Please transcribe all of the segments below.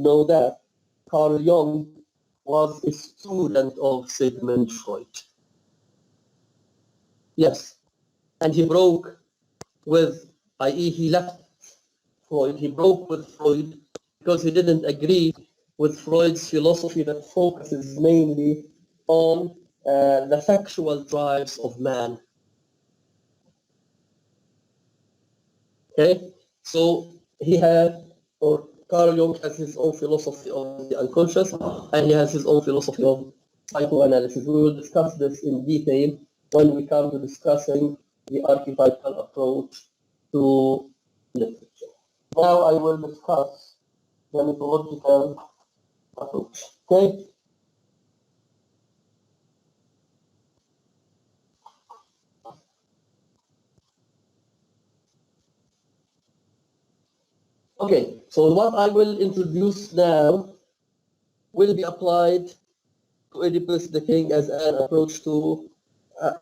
know that Carl Jung was a student of Sigmund Freud. Yes, and he broke with, i.e. he left Freud, he broke with Freud because he didn't agree with Freud's philosophy that focuses mainly on the sexual drives of man. Okay, so he had, or Carl Jung has his own philosophy of the unconscious, and he has his own philosophy of psychoanalysis. We will discuss this in detail when we come to discussing the archetypal approach to literature. Now I will discuss the mythological approach. Okay? Okay, so what I will introduce now will be applied to Oedipus the King as an approach to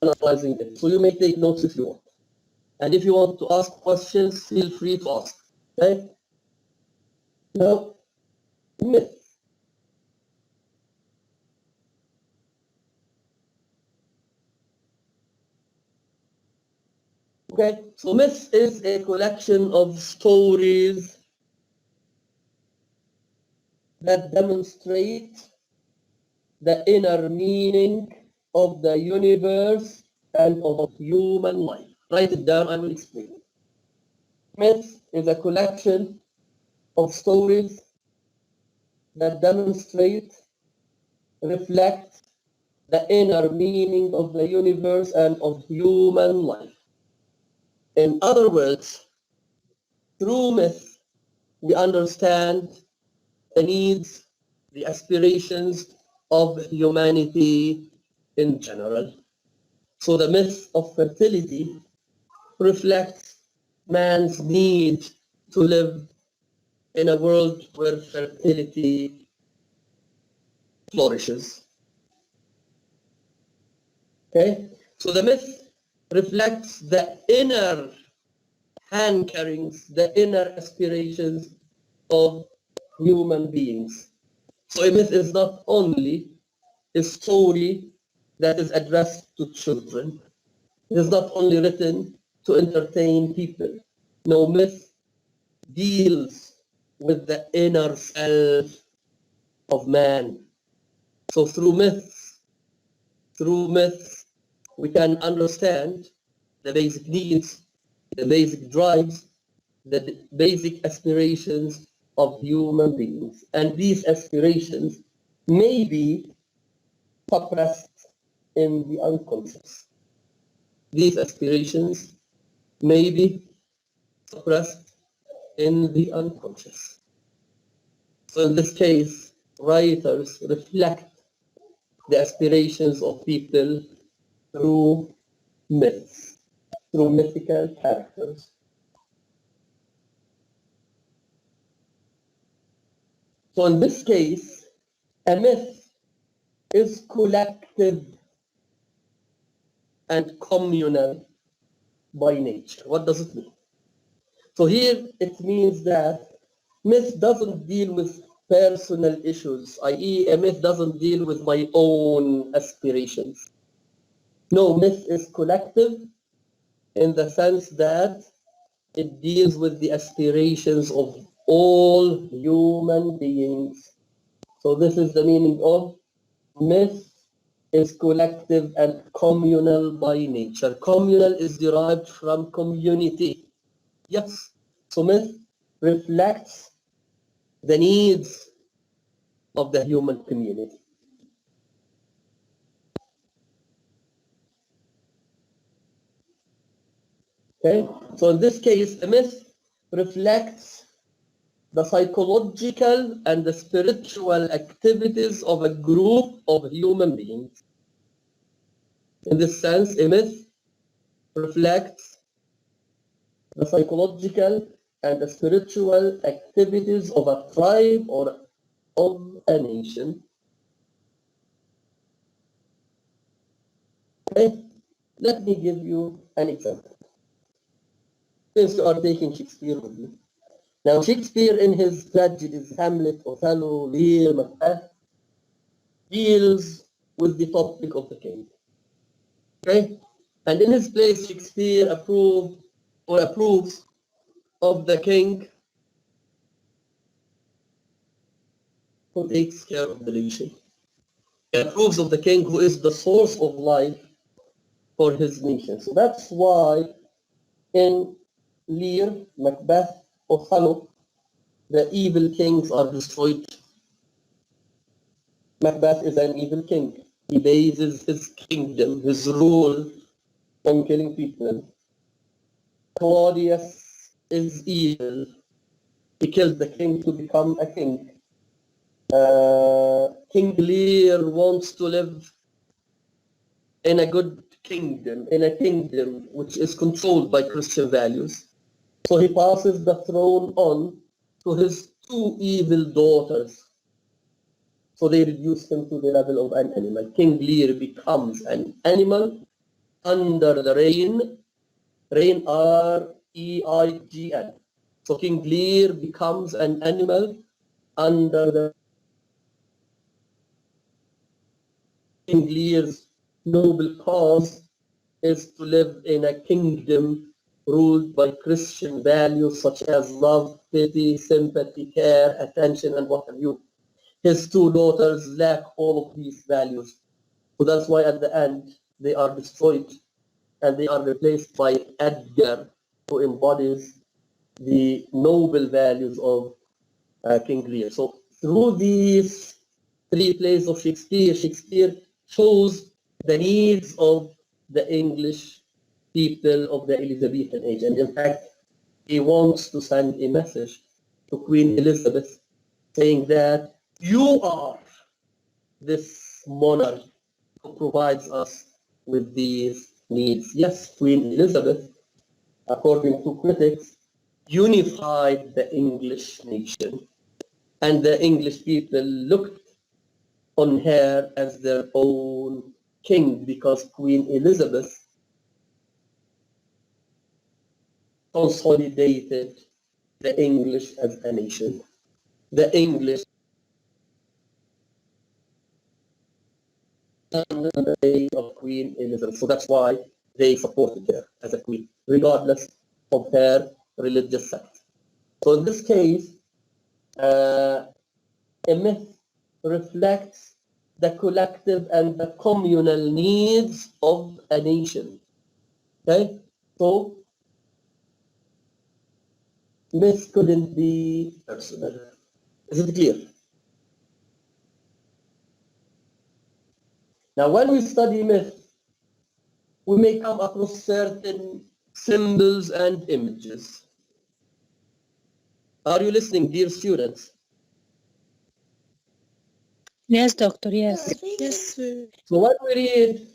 analyzing it. So you may take notes if you want. And if you want to ask questions, feel free to ask. Okay? Now, myth. Okay, so myth is a collection of stories that demonstrate the inner meaning of the universe and of human life. Write it down, I will explain. Myth is a collection of stories that demonstrate, reflect the inner meaning of the universe and of human life. In other words, through myth, we understand the needs, the aspirations of humanity in general. So the myth of fertility reflects man's need to live in a world where fertility flourishes. Okay? So the myth reflects the inner hankerings, the inner aspirations of human beings. So a myth is not only a story that is addressed to children. It is not only written to entertain people. No, myth deals with the inner self of man. So through myths, we can understand the basic needs, the basic drives, the basic aspirations of human beings. And these aspirations may be suppressed in the unconscious. These aspirations may be suppressed in the unconscious. So in this case, writers reflect the aspirations of people through myths, through mythical characters. So in this case, a myth is collective and communal by nature. What does it mean? So here it means that myth doesn't deal with personal issues, i.e. a myth doesn't deal with my own aspirations. No, myth is collective in the sense that it deals with the aspirations of all human beings. So this is the meaning of myth is collective and communal by nature. Communal is derived from community. Yes, so myth reflects the needs of the human community. Okay, so in this case, the myth reflects the psychological and the spiritual activities of a group of human beings. In this sense, a myth reflects the psychological and the spiritual activities of a tribe or of a nation. Okay, let me give you an example. Since you are taking Shakespeare with me, Now, Shakespeare in his tragedies, Hamlet, Othello, Lear, Macbeth, deals with the topic of the king. Okay? And in his plays, Shakespeare approves of the king who takes care of the nation. He approves of the king who is the source of life for his nation. So that's why in Lear, Macbeth, Othello, the evil kings are destroyed. Macbeth is an evil king. He bases his kingdom, his rule, on killing people. Claudius is evil. He killed the king to become a king. King Lear wants to live in a good kingdom, in a kingdom which is controlled by Christian values. So he passes the throne on to his two evil daughters. So they reduce him to the level of an animal. King Lear becomes an animal under the reign R-E-I-G-N. So King Lear becomes an animal under the King Lear's noble cause is to live in a kingdom ruled by Christian values such as love, pity, sympathy, care, attention, and what have you. His two daughters lack all of these values. So that's why at the end they are destroyed and they are replaced by Edgar, who embodies the noble values of King Lear. So through these three plays of Shakespeare, Shakespeare shows the needs of the English people of the Elizabethan age. And in fact, he wants to send a message to Queen Elizabeth saying that you are this monarch who provides us with these needs. Yes, Queen Elizabeth, according to critics, unified the English nation. And the English people looked on her as their own king because Queen Elizabeth consolidated the English as a nation. The English under the reign of Queen Elizabeth. So that's why they supported her as a queen, regardless of her religious sect. So in this case, a myth reflects the collective and the communal needs of a nation. Okay? So myth couldn't be personal. Is it clear? Now, when we study myth, we may come across certain symbols and images. Are you listening, dear students? Yes, doctor, yes. Yes, sir. So when we read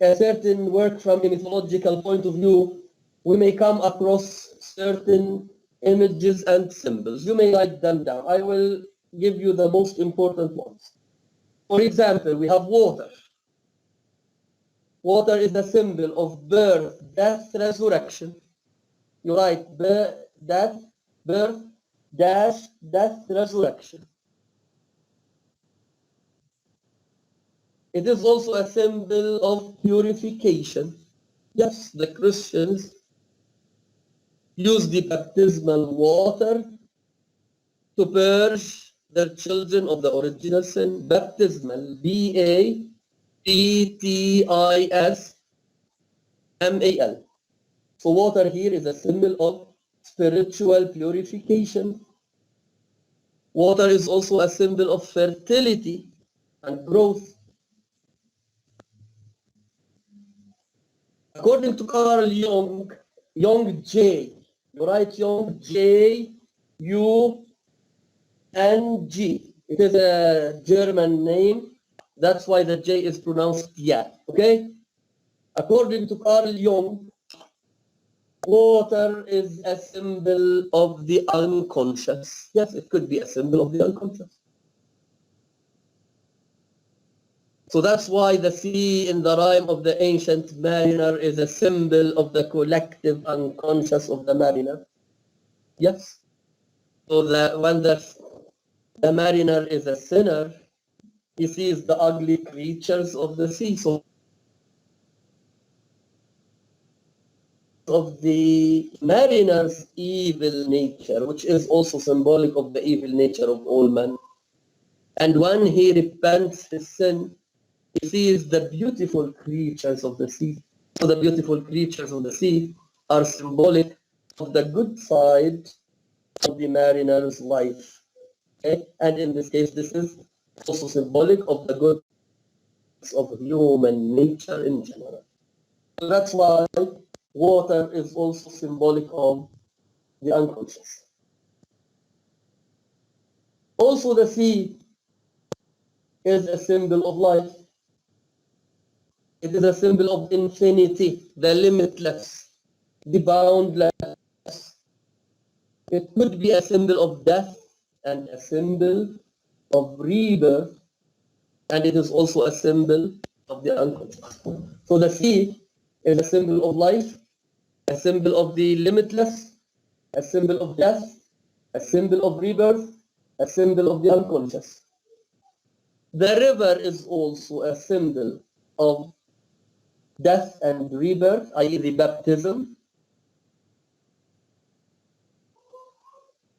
a certain work from a mythological point of view, we may come across certain images and symbols. You may write them down. I will give you the most important ones. For example, we have water. Water is a symbol of birth, death, resurrection. You write death, birth, death, resurrection. It is also a symbol of purification. Yes, the Christians use the baptismal water to purge their children of the original sin. Baptismal, B-A-P-T-I-S-M-A-L. So water here is a symbol of spiritual purification. Water is also a symbol of fertility and growth. According to Carl Jung, Jung J, you write Jung J, U, N, G. It is a German name. That's why the J is pronounced yeah. Okay? According to Carl Jung, water is a symbol of the unconscious. Yes, it could be a symbol of the unconscious. So that's why the sea in the rhyme of the ancient mariner is a symbol of the collective unconscious of the mariner. Yes. So that when the mariner is a sinner, he sees the ugly creatures of the sea. So of the mariner's evil nature, which is also symbolic of the evil nature of all men. And when he repents his sin, he sees the beautiful creatures of the sea. So the beautiful creatures of the sea are symbolic of the good side of the mariner's life. Okay? And in this case, this is also symbolic of the goods of human nature in general. So that's why water is also symbolic of the unconscious. Also, the sea is a symbol of life. It is a symbol of infinity, the limitless, the boundless. It could be a symbol of death and a symbol of rebirth, and it is also a symbol of the unconscious. So the sea is a symbol of life, a symbol of the limitless, a symbol of death, a symbol of rebirth, a symbol of the unconscious. The river is also a symbol of death and rebirth, i.e. the baptism.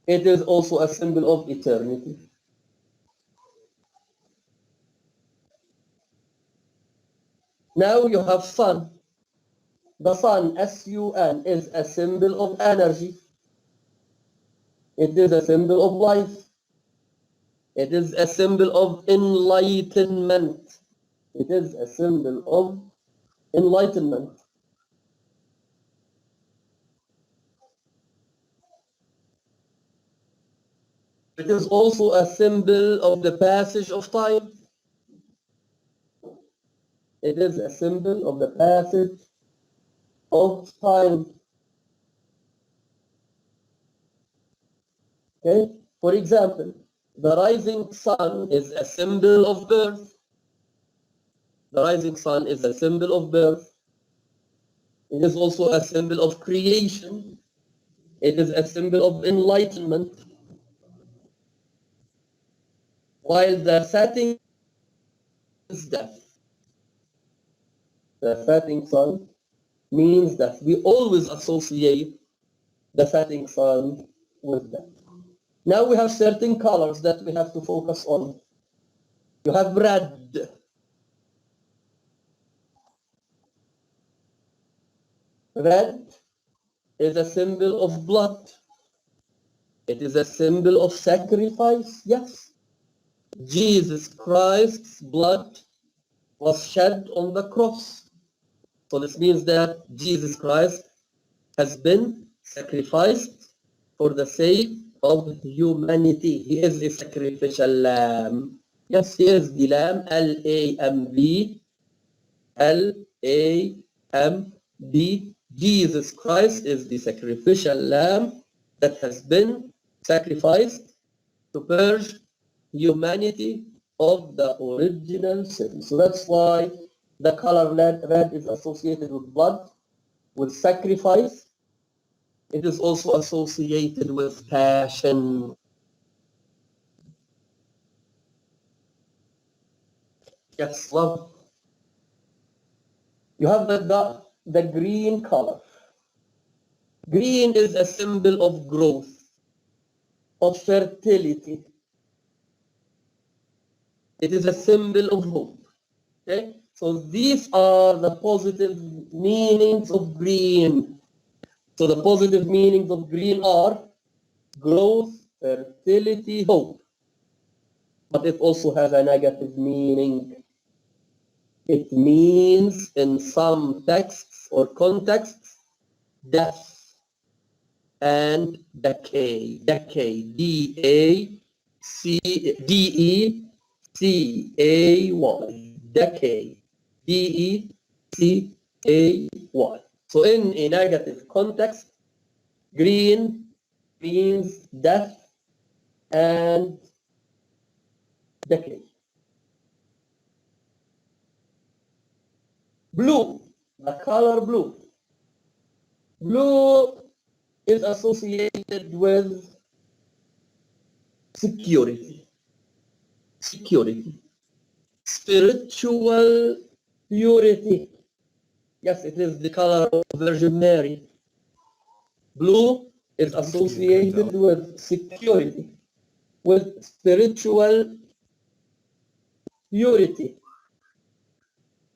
It is also a symbol of eternity. Now you have sun. The sun, S-U-N, is a symbol of energy. It is a symbol of life. It is a symbol of enlightenment. It is a symbol of enlightenment. It is also a symbol of the passage of time. It is a symbol of the passage of time. Okay? For example, the rising sun is a symbol of birth. The rising sun is a symbol of birth. It is also a symbol of creation. It is a symbol of enlightenment. While the setting is death. The setting sun means that we always associate the setting sun with death. Now we have certain colors that we have to focus on. You have red. Red is a symbol of blood. It is a symbol of sacrifice, yes. Jesus Christ's blood was shed on the cross. So this means that Jesus Christ has been sacrificed for the sake of humanity. He is the sacrificial lamb. Yes, he is the lamb, L-A-M-B, L-A-M-B. Jesus Christ is the sacrificial lamb that has been sacrificed to purge humanity of the original sin. So that's why the color red is associated with blood, with sacrifice. It is also associated with passion. Yes, love. You have the green color. Green is a symbol of growth, of fertility. It is a symbol of hope. Okay? So these are the positive meanings of green. So the positive meanings of green are growth, fertility, hope. But it also has a negative meaning. It means in some texts or contexts, death and decay. Decay, D-E-C-A-Y. Decay, D-E-C-A-Y. So in a negative context, green means death and decay. Blue, the color blue. Blue is associated with security, security. Spiritual purity. Yes, it is the color of Virgin Mary. Blue is associated with security, with spiritual purity.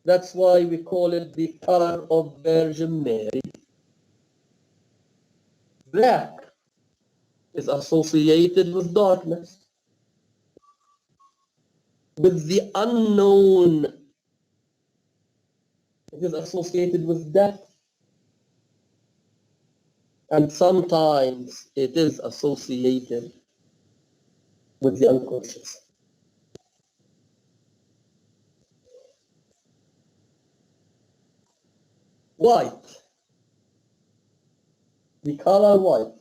That's why we call it the color of Virgin Mary. Black is associated with darkness, with the unknown. It is associated with death. And sometimes it is associated with the unconscious. White, the color white.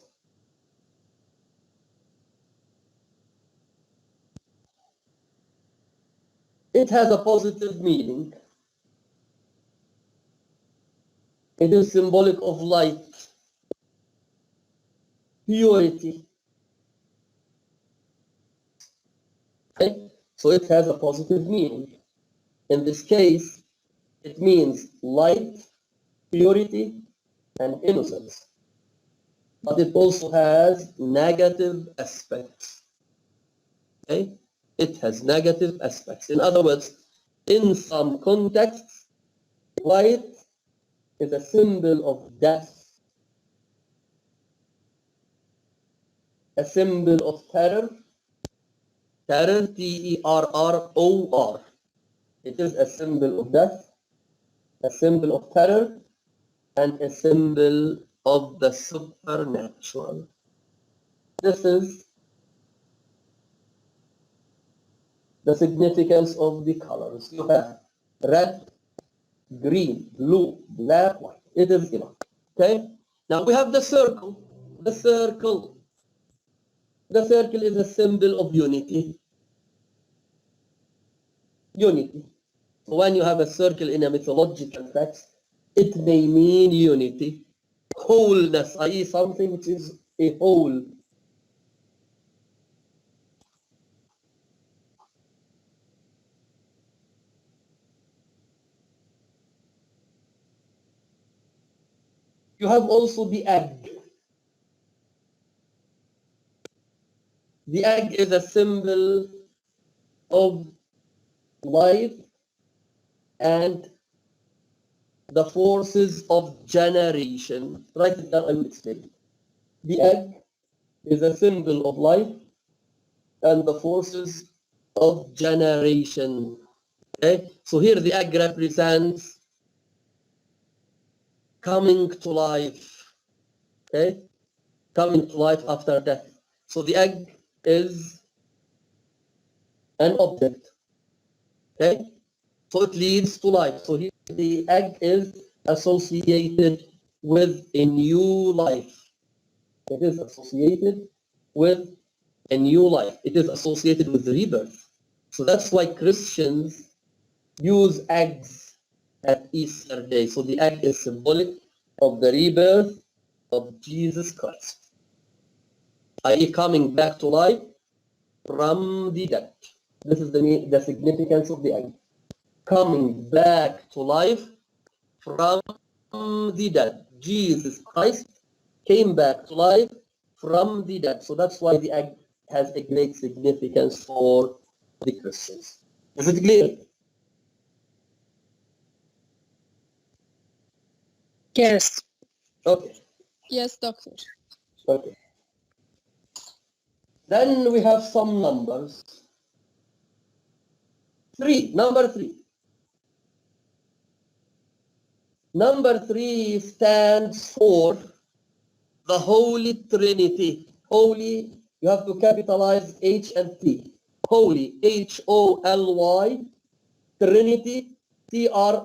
It has a positive meaning. It is symbolic of light, purity. Okay? So it has a positive meaning. In this case, it means light, purity, and innocence. But it also has negative aspects. Okay? It has negative aspects. In other words, in some contexts, white is a symbol of death, a symbol of terror, terror, T-E-R-R-O-R. It is a symbol of death, a symbol of terror, and a symbol of the supernatural. This is the significance of the colors. You have red, green, blue, black, white. It is enough. Okay? Now we have the circle. The circle. The circle is a symbol of unity. Unity. So when you have a circle in a mythological text, it may mean unity, wholeness, i.e. something which is a whole. You have also the egg. The egg is a symbol of life and the forces of generation. Write it down, I will explain. The egg is a symbol of life and the forces of generation. Okay? So here the egg represents coming to life. Okay? Coming to life after death. So the egg is an object. Okay? So it leads to life. So here the egg is associated with a new life. It is associated with a new life. It is associated with rebirth. So that's why Christians use eggs at Easter Day. So the egg is symbolic of the rebirth of Jesus Christ, i.e. coming back to life from the dead. This is the significance of the egg. Coming back to life from the dead. Jesus Christ came back to life from the dead. So that's why the egg has a great significance for the Christians. Is it clear? Yes. Okay. Yes, doctor. Okay. Then we have some numbers. Number three. Number three stands for the Holy Trinity. Holy, you have to capitalize H and T. Holy, H-O-L-Y, Trinity, T-R-I-N-I-T-Y.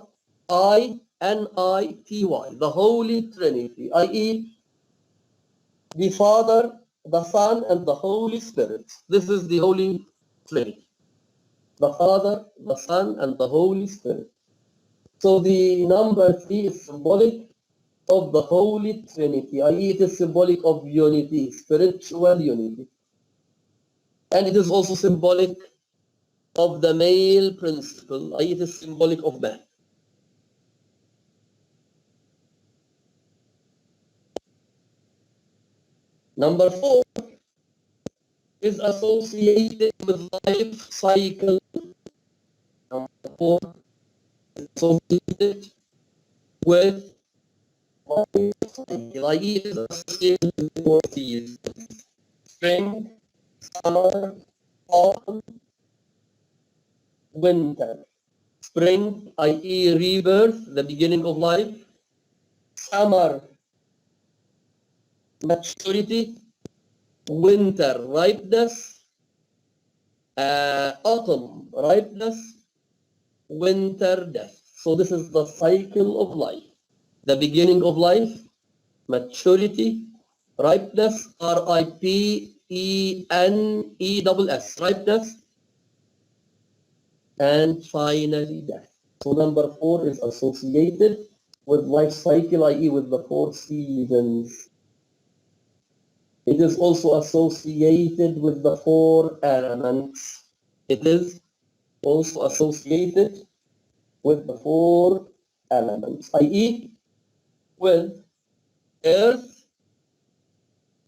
The Holy Trinity, i.e. the Father, the Son, and the Holy Spirit. This is the Holy Trinity. The Father, the Son, and the Holy Spirit. So the number three is symbolic of the Holy Trinity, i.e. it is symbolic of unity, spiritual unity. And it is also symbolic of the male principle, i.e. it is symbolic of man. Number 4 is associated with life cycle. Number 4 is associated with life cycle, i.e. it is associated with 4 seasons: spring, summer, autumn, winter. Spring, i.e. rebirth, the beginning of life. Summer, maturity. Winter, ripeness. Autumn, ripeness. Winter, death. So this is the cycle of life. The beginning of life, maturity, ripeness, ripeness, ripeness, and finally death. So number 4 is associated with life cycle, i.e. with the 4 seasons. It is also associated with the 4 elements. It is also associated with the 4 elements, i.e. with earth,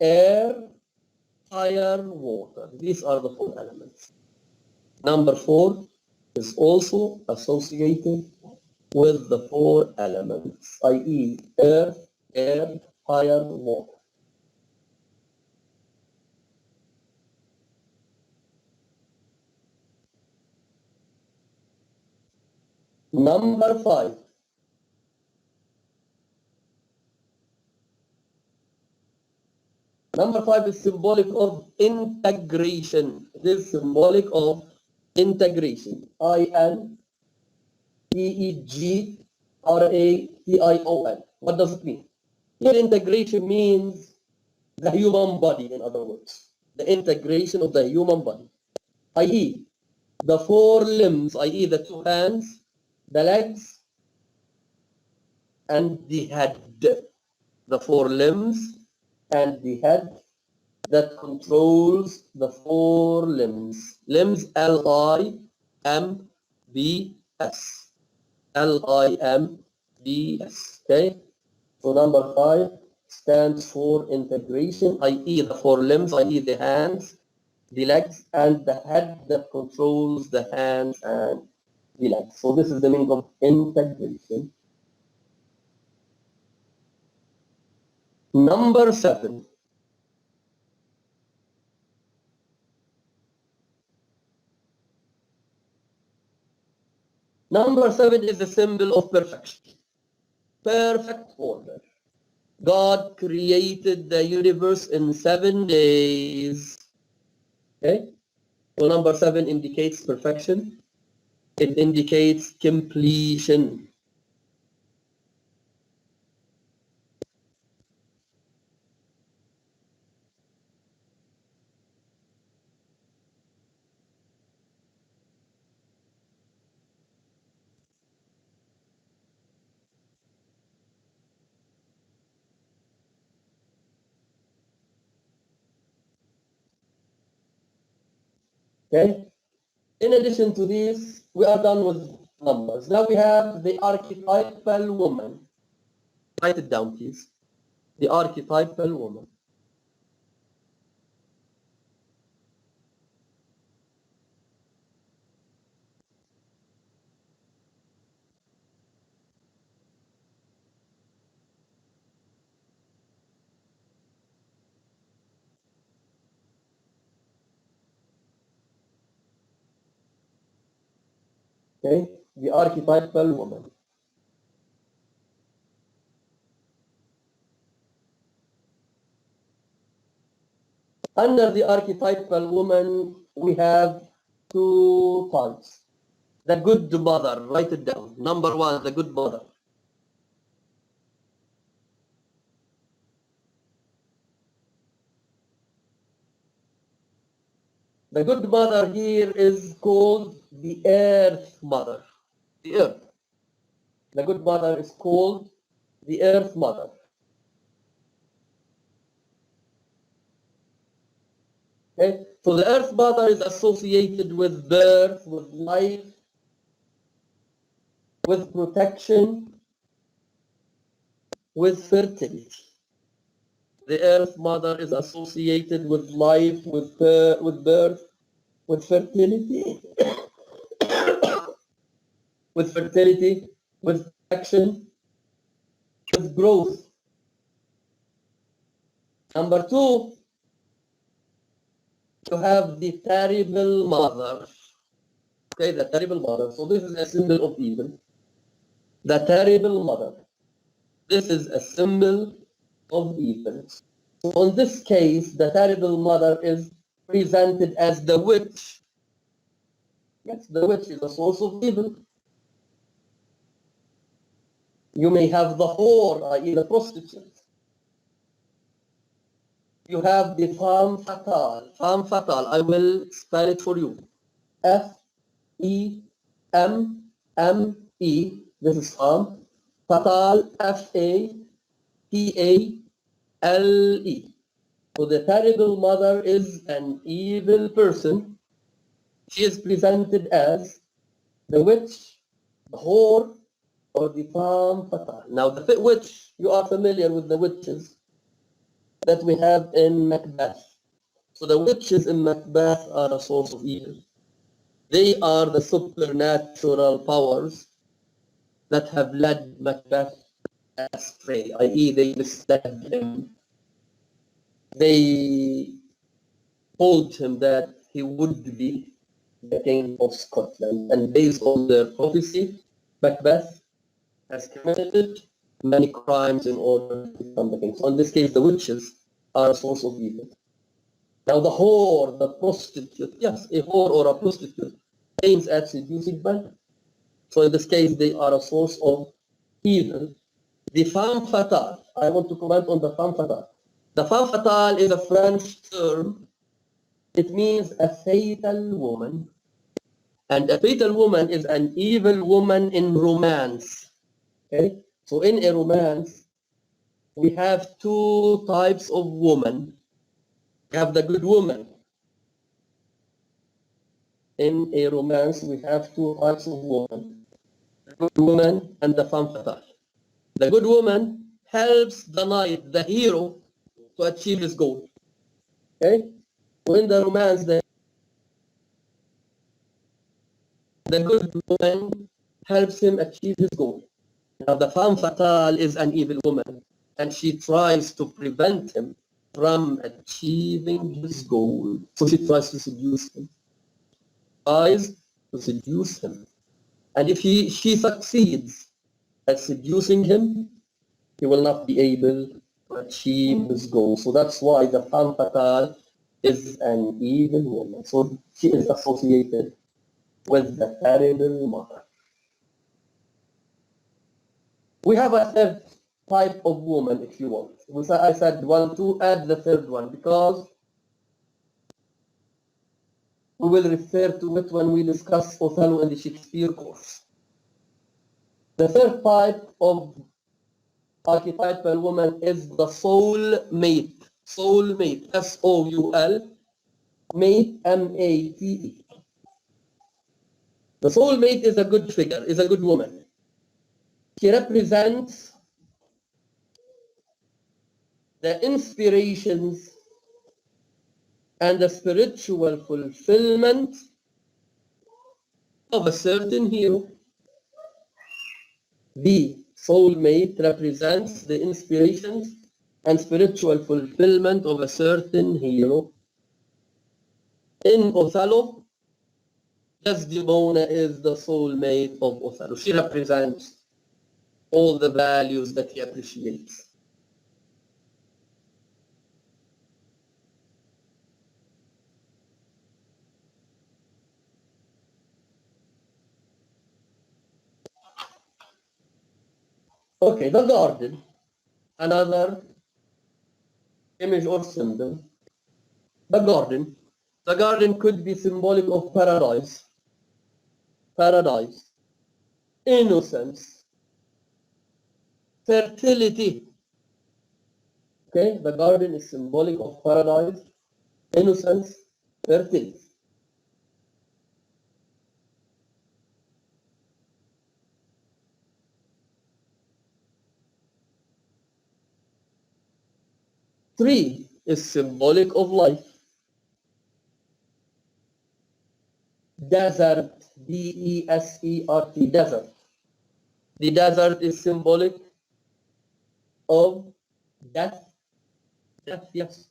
air, fire, water. These are the 4 elements. Number 4 is also associated with the 4 elements, i.e. earth, air, fire, water. Number 5. Number 5 is symbolic of integration. It is symbolic of integration. integration. What does it mean? Here integration means the human body, in other words. The integration of the human body. i.e. the 4 limbs, i.e. the 2 hands, the legs, and the head. The 4 limbs and the head that controls the 4 limbs. Limbs, L-I-M-B-S. L-I-M-B-S. Okay? So number 5 stands for integration, i.e. the 4 limbs, i.e. the hands, the legs, and the head that controls the hands and the legs. So this is the meaning of integration. Number 7. Number 7 is a symbol of perfection. Perfect order. God created the universe in 7 days. Okay? So number 7 indicates perfection. It indicates completion. Okay? In addition to these, we are done with numbers. Now we have the archetypal woman. Write it down, please. The archetypal woman. Okay? The archetypal woman. Under the archetypal woman, we have 2 types. The good mother. Write it down. Number 1, the good mother. The good mother here is called the earth mother. The earth. The good mother is called the earth mother. Okay? So the Earth Mother is associated with birth, with life, with protection, with fertility. The Earth Mother is associated with life, with birth, with fertility, with fertility, with protection, with growth. Number two, you have the terrible mother. Okay, the terrible mother. So this is a symbol of evil. The terrible mother. This is a symbol of evil. So in this case, the terrible mother is presented as the witch. Yes, the witch is a source of evil. You may have the whore, i.e. the prostitute. You have the femme fatale. Femme fatale, I will spell it for you. F-E-M-M-E. This is femme. Fatale, F-A-T-A-L-E. So the terrible mother is an evil person. She is presented as the witch, the whore, or the femme fatale. Now the witch, you are familiar with the witches that we have in Macbeth. So the witches in Macbeth are a source of evil. They are the supernatural powers that have led Macbeth astray, i.e. they misled him. They told him that he would be the king of Scotland, and based on their prophecy, Macbeth has committed many crimes in order to become the king. So in this case, the witches are a source of evil. Now the whore, the prostitute, yes, a whore or a prostitute aims at seducing men. So in this case, they are a source of evil. The femme fatale, I want to comment on the femme fatale. The femme fatale is a French term. It means a fatal woman. And a fatal woman is an evil woman in romance. Okay? So in a romance, we have two types of woman. We have the good woman. In a romance, we have two types of woman. The good woman and the femme fatale. The good woman helps the knight, the hero, to achieve his goal. Okay? So in the romance, the good woman helps him achieve his goal. Now the femme fatale is an evil woman, and she tries to prevent him from achieving his goal. So she tries to seduce him. Tries to seduce him. And if she succeeds at seducing him, he will not be able to achieve his goal. So that's why the femme fatale is an evil woman. So she is associated with the terrible mother. We have a third type of woman, if you want. I said one, two, add the third one, because we will refer to it when we discuss Othello in the Shakespeare course. The third type of archetypal woman is the soul mate. Soul mate, S-O-U-L, mate, M-A-T-E. The soul mate is a good figure, is a good woman. She represents the inspirations and the spiritual fulfillment of a certain hero. The soulmate represents the inspirations and spiritual fulfillment of a certain hero. In Othello, Desdemona is the soulmate of Othello. She represents all the values that he appreciates. Okay, the garden, another image or symbol. The garden could be symbolic of paradise, innocence, fertility. Okay, the garden is symbolic of paradise, innocence, fertility. Tree is symbolic of life. Desert, D-E-S-E-R-T, desert. The desert is symbolic of death. Death, yes.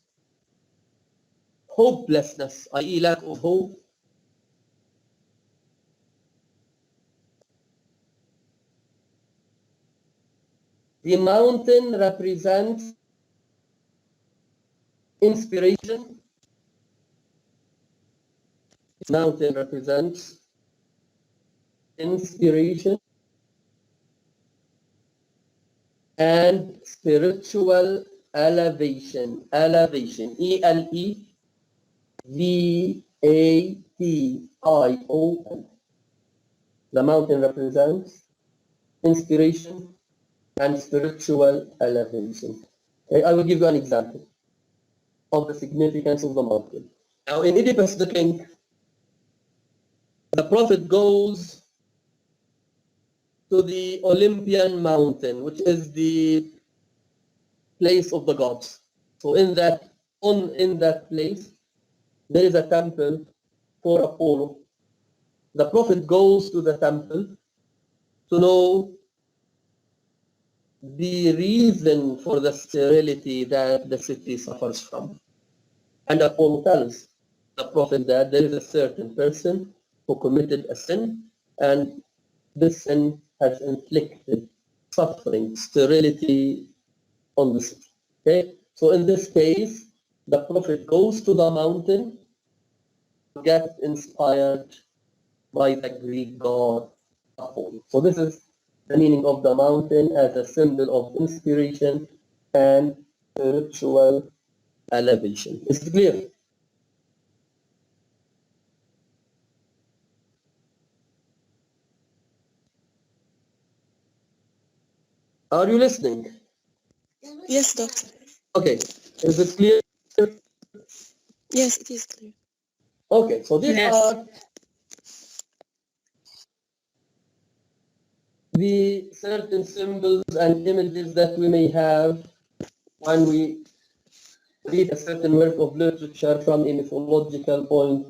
Hopelessness, i.e. lack of hope. The mountain represents inspiration. Mountain represents inspiration and spiritual elevation. Elevation, E-L-E-V-A-T-I-O-N. The mountain represents inspiration and spiritual elevation. Okay, I will give you an example of the significance of the mountain. Now, in Oedipus the king, the prophet goes to the Olympian mountain, which is the place of the gods. So in that place, there is a temple for Apollo. The prophet goes to the temple to know the reason for the sterility that the city suffers from. And Apollo tells the prophet that there is a certain person who committed a sin, and this sin has inflicted suffering, sterility on the city. Okay? So in this case, the prophet goes to the mountain to get inspired by the Greek god Apollo. So this is the meaning of the mountain as a symbol of inspiration and spiritual elevation. Is it clear? Are you listening? Yes, doctor. Okay. Is it clear? Yes, it is clear. Okay. So these Yes. are the certain symbols and images that we may have when we read a certain work of literature from a mythological point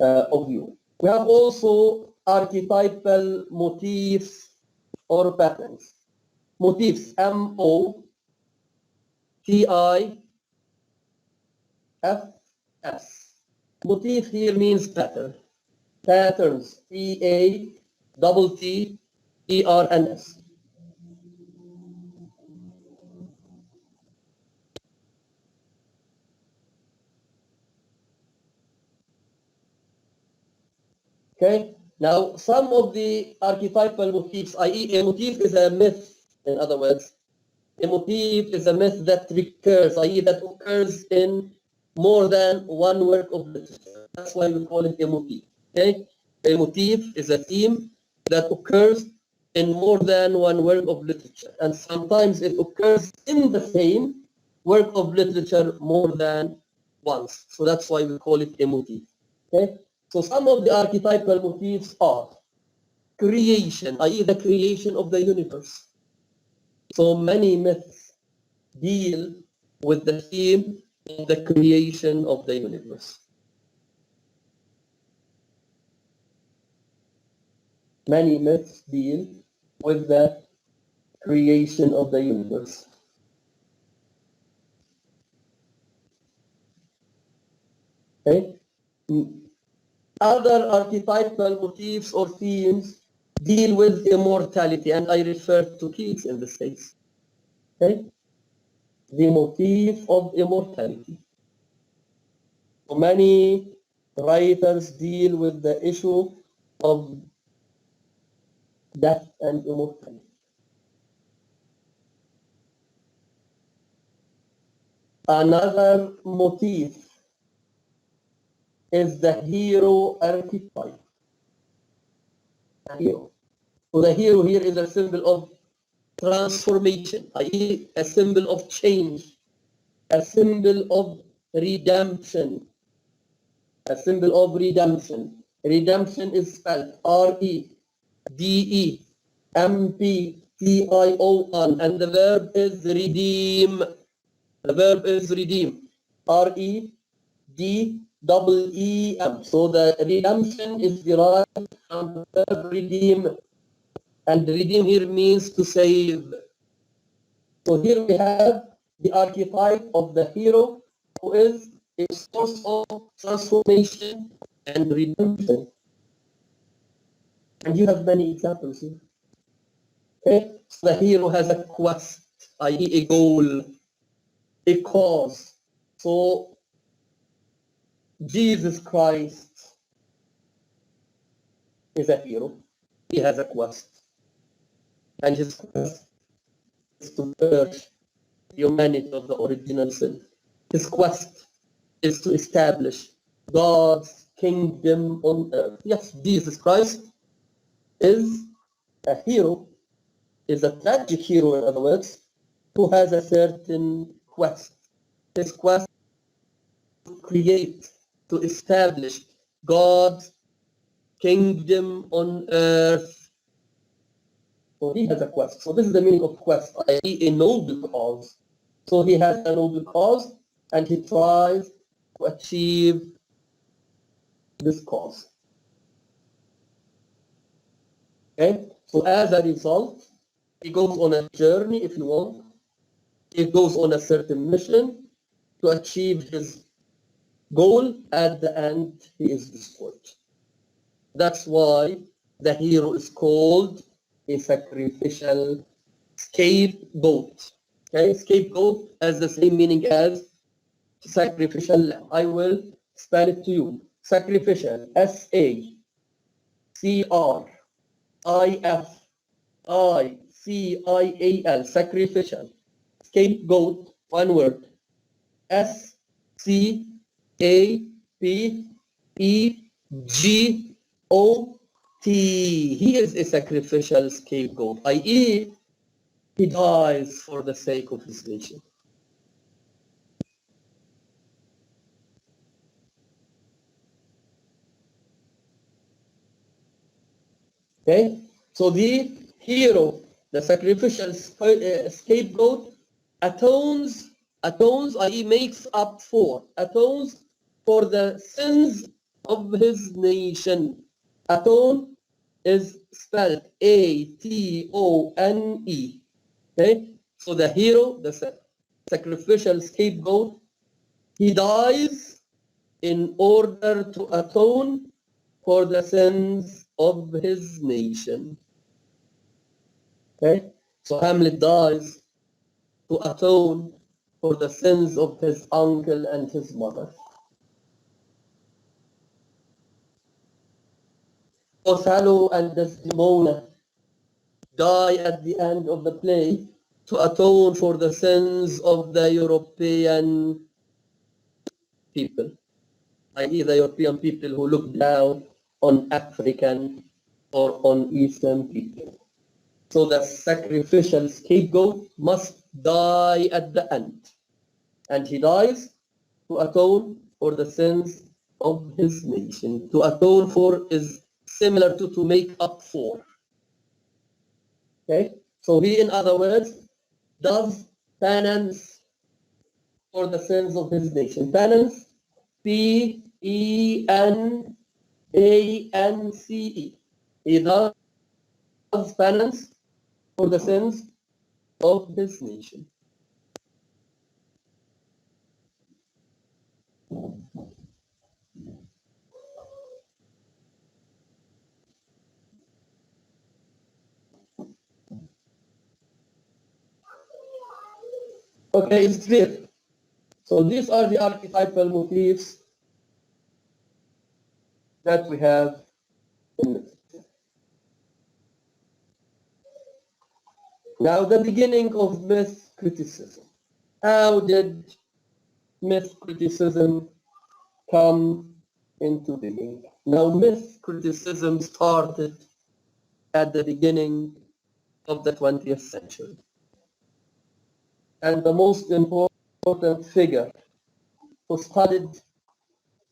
of view. We have also archetypal motifs or patterns. Motifs, M-O-T-I-F-S. Motif here means pattern. Patterns, P-A-T-T-E-R-N-S. Okay. Now, some of the archetypal motifs, i.e., a motif is a myth, in other words. A motif is a myth that recurs, i.e., that occurs in more than one work of literature. That's why we call it a motif. Okay? A motif is a theme that occurs in more than one work of literature, and sometimes it occurs in the same work of literature more than once. So that's why we call it a motif. Okay? So some of the archetypal motifs are creation, i.e., the creation of the universe. So many myths deal with the theme of the creation of the universe. Many myths deal with the creation of the universe. Okay? Other archetypal motifs or themes deal with immortality, and I refer to Keats in this case. Okay? The motif of immortality. So many writers deal with the issue of death and immortality. Another motif is the hero archetype. The hero. So the hero here is a symbol of transformation, i.e., a symbol of change, a symbol of redemption. a symbol of redemption. Redemption is spelled R-E-D-E-M-P-T-I-O-N, and the verb is redeem. The verb is redeem. R-E-D-E-E-M. So the redemption is derived from the verb redeem, and redeem here means to save. So here we have the archetype of the hero, who is a source of transformation and redemption. And you have many examples here. Okay? So the hero has a quest, i.e. a goal, a cause. So Jesus Christ is a hero. He has a quest. And his quest is to purge humanity of the original sin. His quest is to establish God's kingdom on earth. Yes, Jesus Christ is a hero, is a tragic hero, in other words, who has a certain quest. His quest is to create, to establish God's kingdom on earth. So he has a quest. So this is the meaning of quest, i.e. a noble cause. So he has a noble cause, and he tries to achieve this cause. Okay? So as a result, he goes on a journey, if you want. He goes on a certain mission to achieve his goal. At the end, he is destroyed. That's why the hero is called a sacrificial scapegoat. Okay, scapegoat has the same meaning as sacrificial lamb. I will spell it to you. Sacrificial, S-A-C-R-I-F-I-C-I-A-L, sacrificial. Scapegoat, one word. S-C-A-P-E-G-O-T. He is a sacrificial scapegoat, i.e., he dies for the sake of his nation. Okay, so the hero, the sacrificial scapegoat, atones, i.e. atones for the sins of his nation. Atone is spelled A-T-O-N-E. Okay, so the hero, the sacrificial scapegoat, he dies in order to atone for the sins of his nation. Okay? So Hamlet dies to atone for the sins of his uncle and his mother. Othello and Desdemona die at the end of the play to atone for the sins of the European people, i.e. the European people who look down on African or on Eastern people. So the sacrificial scapegoat must die at the end. And he dies to atone for the sins of his nation. To atone for is similar to make up for. Okay? So he, in other words, does penance for the sins of his nation. Penance, P-E-N-A-N-C-E. He does penance for the sins of his nation. Okay, it's clear. So these are the archetypal motifs that we have in myth. Now, the beginning of myth criticism. How did myth criticism come into being? Now, myth criticism started at the beginning of the 20th century. And the most important figure who studied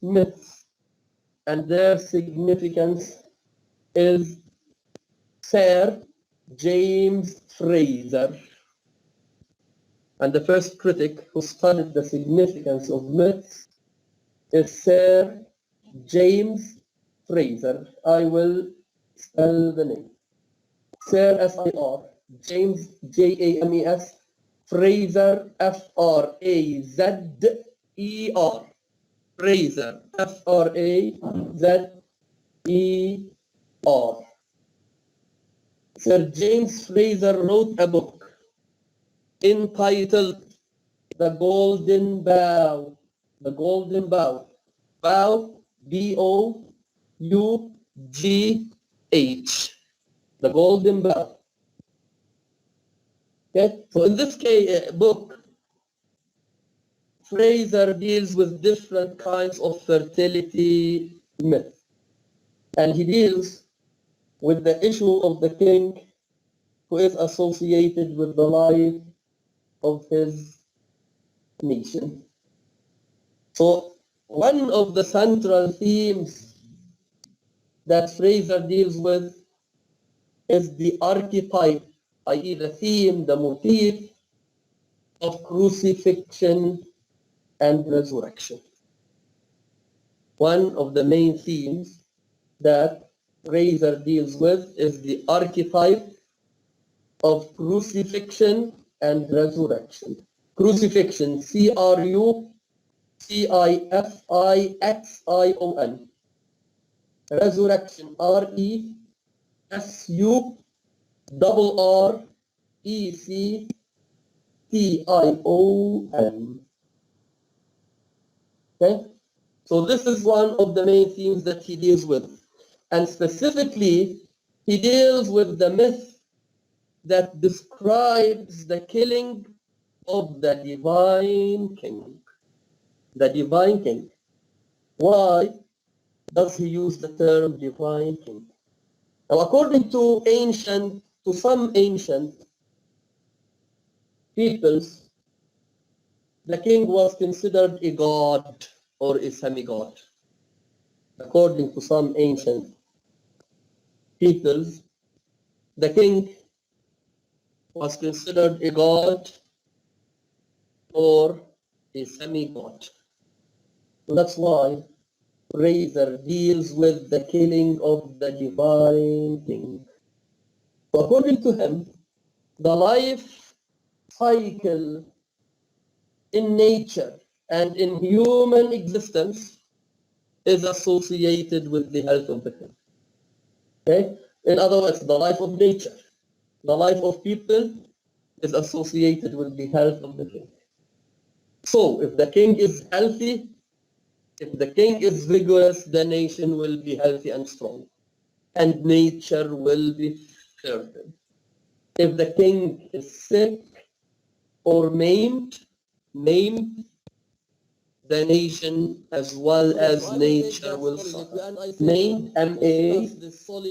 myths and their significance is Sir James Fraser. And the first critic who studied the significance of myths is Sir James Fraser. I will spell the name. Sir S-I-R, James J-A-M-E-S, Fraser F-R-A-Z-E-R, Fraser F-R-A-Z-E-R. Sir James Fraser wrote a book entitled The Golden Bough. The Golden Bough. Bough, B-O-U-G-H. The Golden Bough. Okay? So in this book, Fraser deals with different kinds of fertility myths. And he deals with the issue of the king who is associated with the life of his nation. So one of the central themes that Fraser deals with is the archetype, i.e. the theme, the motif of crucifixion and resurrection. One of the main themes that Fraser deals with is the archetype of crucifixion and resurrection. Crucifixion, C-R-U-C-I-F-I-X-I-O-N. Resurrection, R-E-S-U-R-R-E-C-T-I-O-N. Okay? So this is one of the main themes that he deals with. And specifically, he deals with the myth that describes the killing of the divine king. The divine king. Why does he use the term divine king? Now, according to some ancient peoples, the king was considered a god or a semigod. According to some ancient peoples, the king was considered a god or a semigod. So that's why Fraser deals with the killing of the divine king. So according to him, the life cycle in nature and in human existence is associated with the health of the king. Okay? In other words, the life of nature, the life of people is associated with the health of the king. So if the king is healthy, if the king is vigorous, the nation will be healthy and strong, and nature will be fertile. If the king is sick or maimed, the nation as well as nature will suffer. Maimed, M-A-I-M-E. So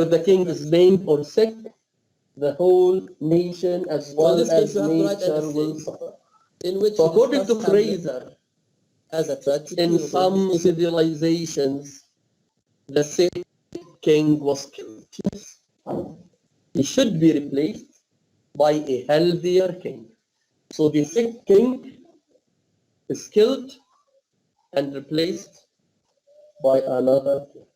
if the king is maimed or sick, the whole nation as well as nature will suffer. So according to Fraser, in some civilizations, the sick king was killed. He should be replaced by a healthier king. So the sick king is killed and replaced by another king.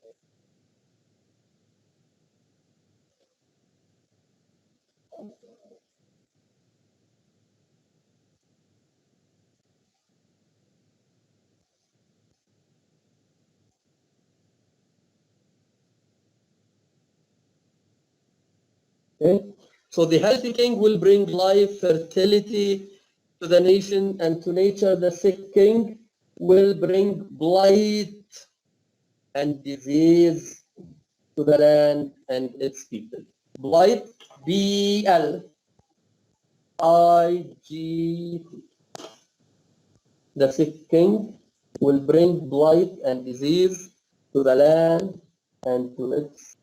Okay? So the healthy king will bring life, fertility to the nation and to nature. The sick king will bring blight and disease to the land and its people. Blight, B-L-I-G-T. The sick king will bring blight and disease to the land and to its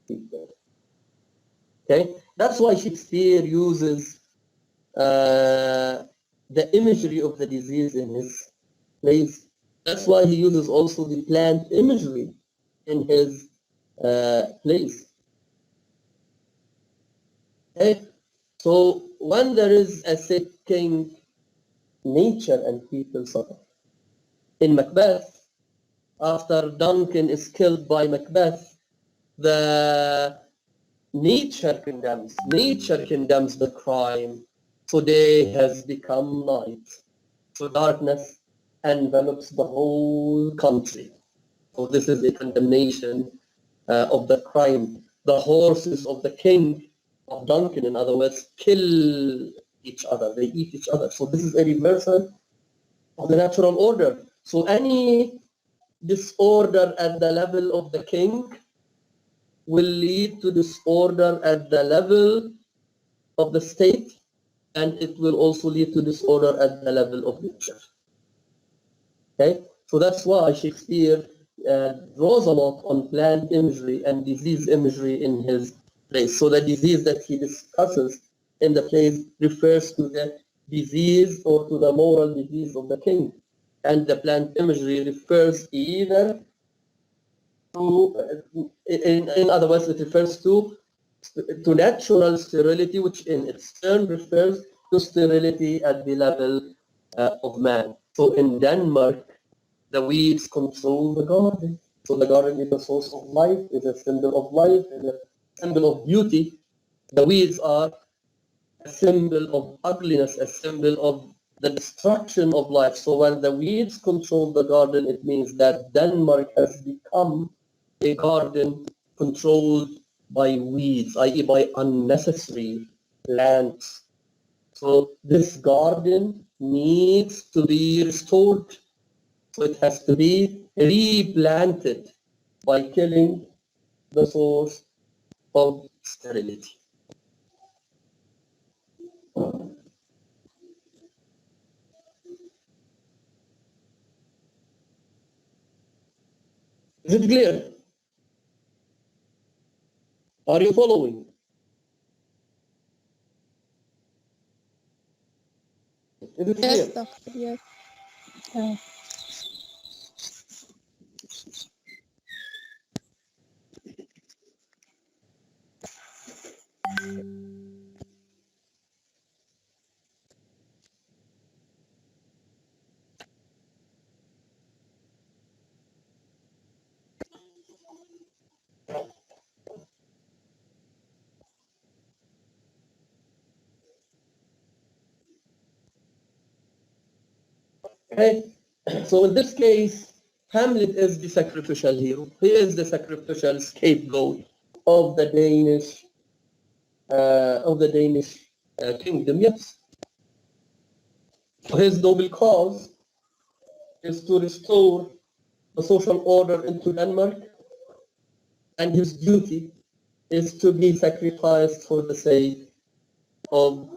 people. Okay, that's why Shakespeare uses the imagery of the disease in his plays. That's why he uses also the plant imagery in his plays. Okay? So when there is a sick king, nature and people suffer. In Macbeth, after Duncan is killed by Macbeth, the nature condemns the crime. So day has become night. So darkness envelops the whole country. So this is a condemnation of the crime. The horses of the king of Duncan, in other words, kill each other. They eat each other. So this is a reversal of the natural order. So any disorder at the level of the king will lead to disorder at the level of the state, and it will also lead to disorder at the level of nature. Okay, so that's why Shakespeare draws a lot on plant imagery and disease imagery in his plays. So the disease that he discusses in the plays refers to the disease or to the moral disease of the king, and the plant imagery refers either to, in other words, it refers to natural sterility, which in its turn refers to sterility at the level of man. So in Denmark, the weeds control the garden. So the garden is a source of life, is a symbol of life, is a symbol of beauty. The weeds are a symbol of ugliness, a symbol of the destruction of life. So when the weeds control the garden, it means that Denmark has become a garden controlled by weeds, i.e. by unnecessary plants. So this garden needs to be restored. So it has to be replanted by killing the source of sterility. Is it clear? Are you following? Is it Yes, clear? doctor, yes. Uh, Okay, so in this case, Hamlet is the sacrificial hero. He is the sacrificial scapegoat of the Danish kingdom. Yes, his noble cause is to restore the social order into Denmark, and his duty is to be sacrificed for the sake of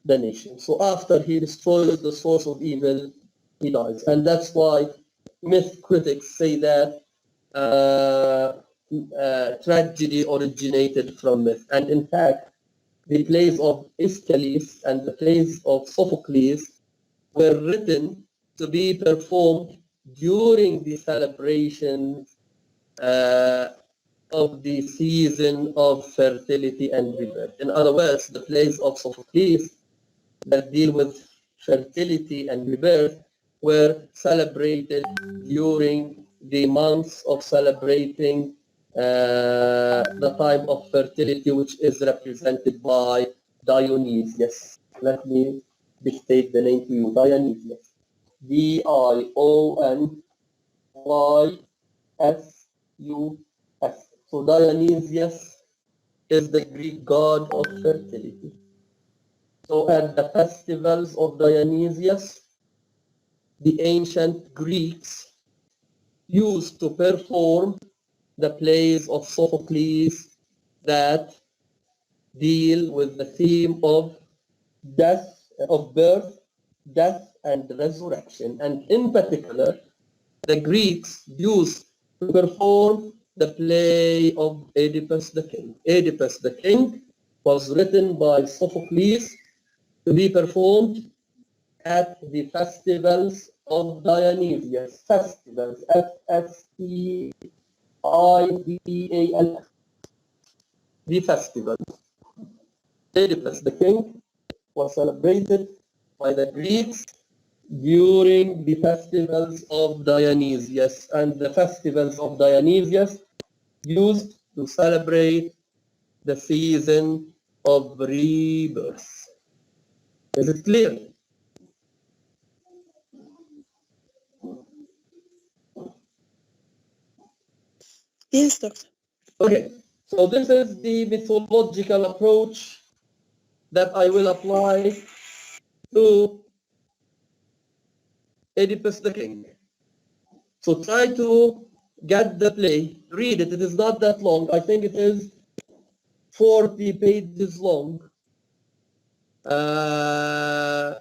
the nation. So after he destroys the source of evil, he dies. And that's why myth critics say that tragedy originated from myth. And in fact, the plays of Aeschylus and the plays of Sophocles were written to be performed during the celebration of the season of fertility and rebirth. In other words, the plays of Sophocles that deal with fertility and rebirth were celebrated during the months of celebrating the time of fertility, which is represented by Dionysius. Let me dictate the name to you, Dionysius. Dionysus. So Dionysius is the Greek god of fertility. So at the festivals of Dionysius, the ancient Greeks used to perform the plays of Sophocles that deal with the theme of death, of birth, death, and resurrection. And in particular, the Greeks used to perform the play of Oedipus the King. Oedipus the King was written by Sophocles to be performed at the festivals of Dionysius, festivals, F-S-T-I-V-A-L-S, the festival. Oedipus, the king, was celebrated by the Greeks during the festivals of Dionysius, and the festivals of Dionysius used to celebrate the season of rebirth. Is it clear? Yes, doctor. Okay, so this is the mythological approach that I will apply to Oedipus the king. So try to get the play, read it. It is not that long. I think it is 40 pages long. Uh,